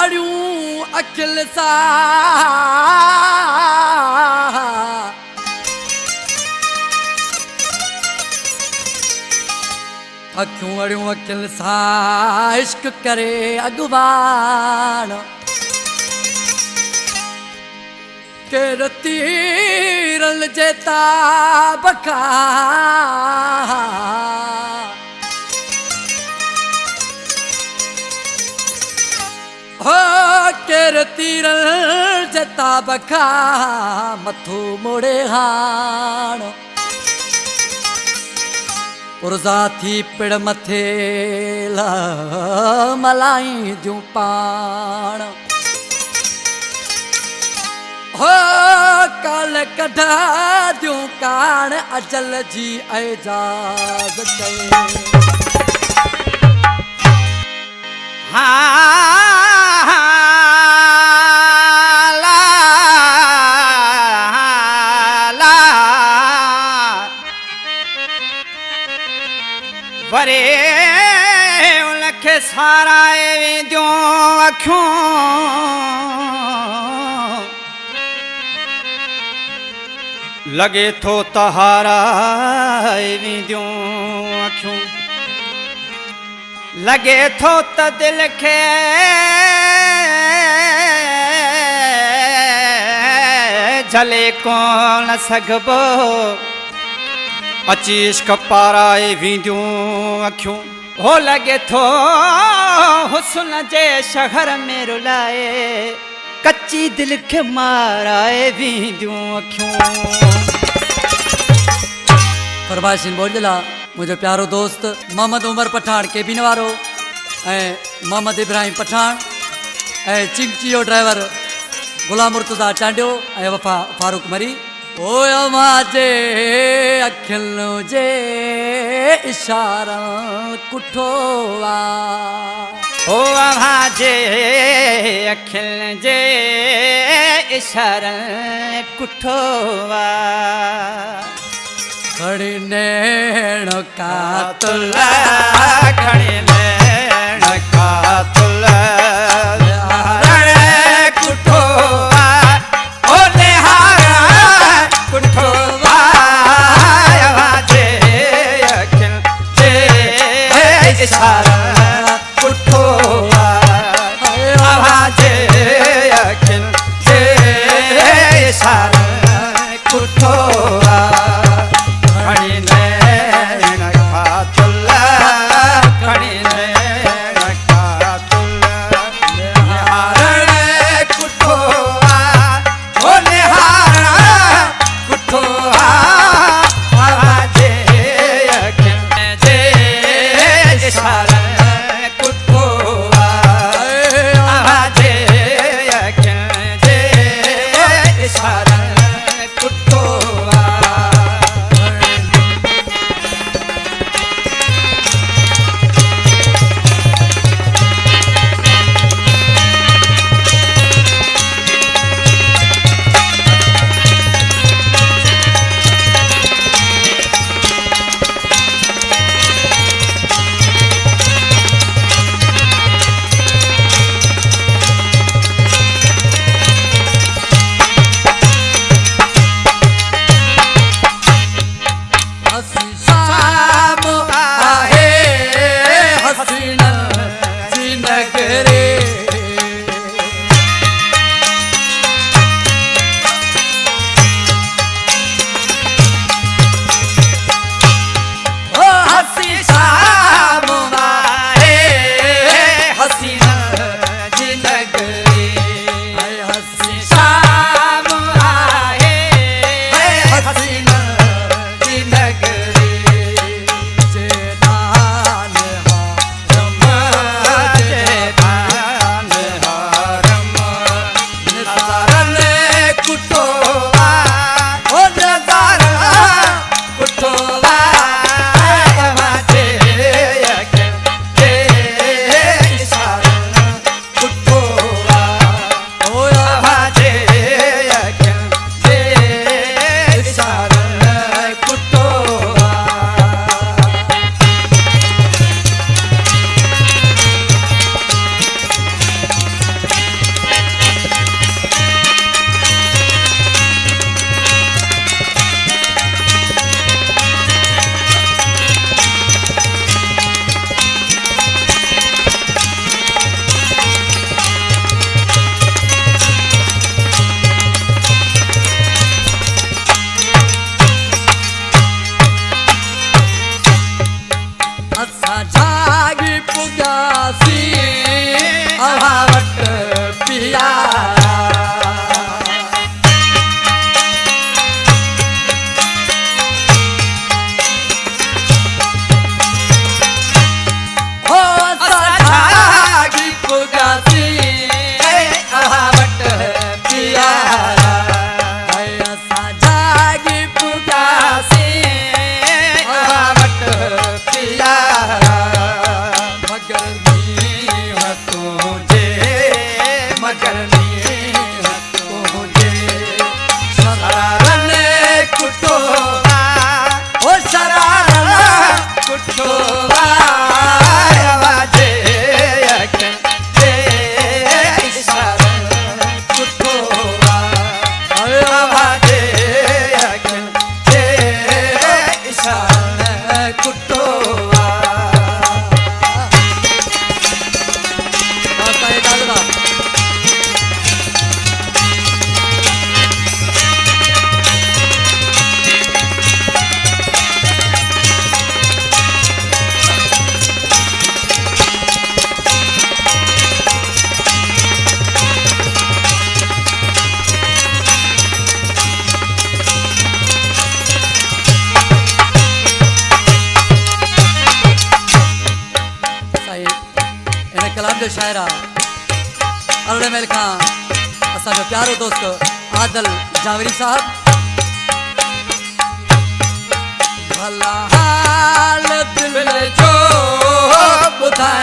अड़ियूं अखिल सा अखियूं अड़ियूं अखिल सा इश्क करे अगवान केर तीरल जेता बका हो केर तीरल जेता बका मथो मोड़े हाण पुरजा थी पिड़ मथे ला मलाई जूं पाण हो काल कढा दियूं कान अजल जी एजाज़ कई वरे उनखे साराए वेंदियूं अखियूं लगे थो त हाराए वेंदियूं अखियूं लगे थो त दिल खे झले कोन सघबो अची इश्क पाराए वेंदियूं अखियूं हो लगे थो हुस्न जे शहर में रुलाए कच्ची दिल खे माराए वेंदियूं अखियूं फरमाइशिन बोलला मुझे प्यारो दोस्त मोहम्मद उमर पठान केबिन वारो मोहम्मद इब्राहिम पठान चिंकियो ड्राइवर गुलाम मुर्तजा चांडियो वफा फारूक मरी ओ माजे अखियों जे इशारा कुठोवा ओ माजे अखियों जे इशारा कुठोवा खड़ी नैण का तुला खड़ी नैण का तुला कुठोवा ओ निहारा कुठोवा आवाजे अखिल जे इशारा कुठोवा आवाजे अखिल जे इशारा कुठोवा खड़ी नैण का तुला खड़ी शायरा अरड़े महल खां असांजो प्यारो दोस्त आदल जावरी साहब। भला हाल दिल जो ॿुधाए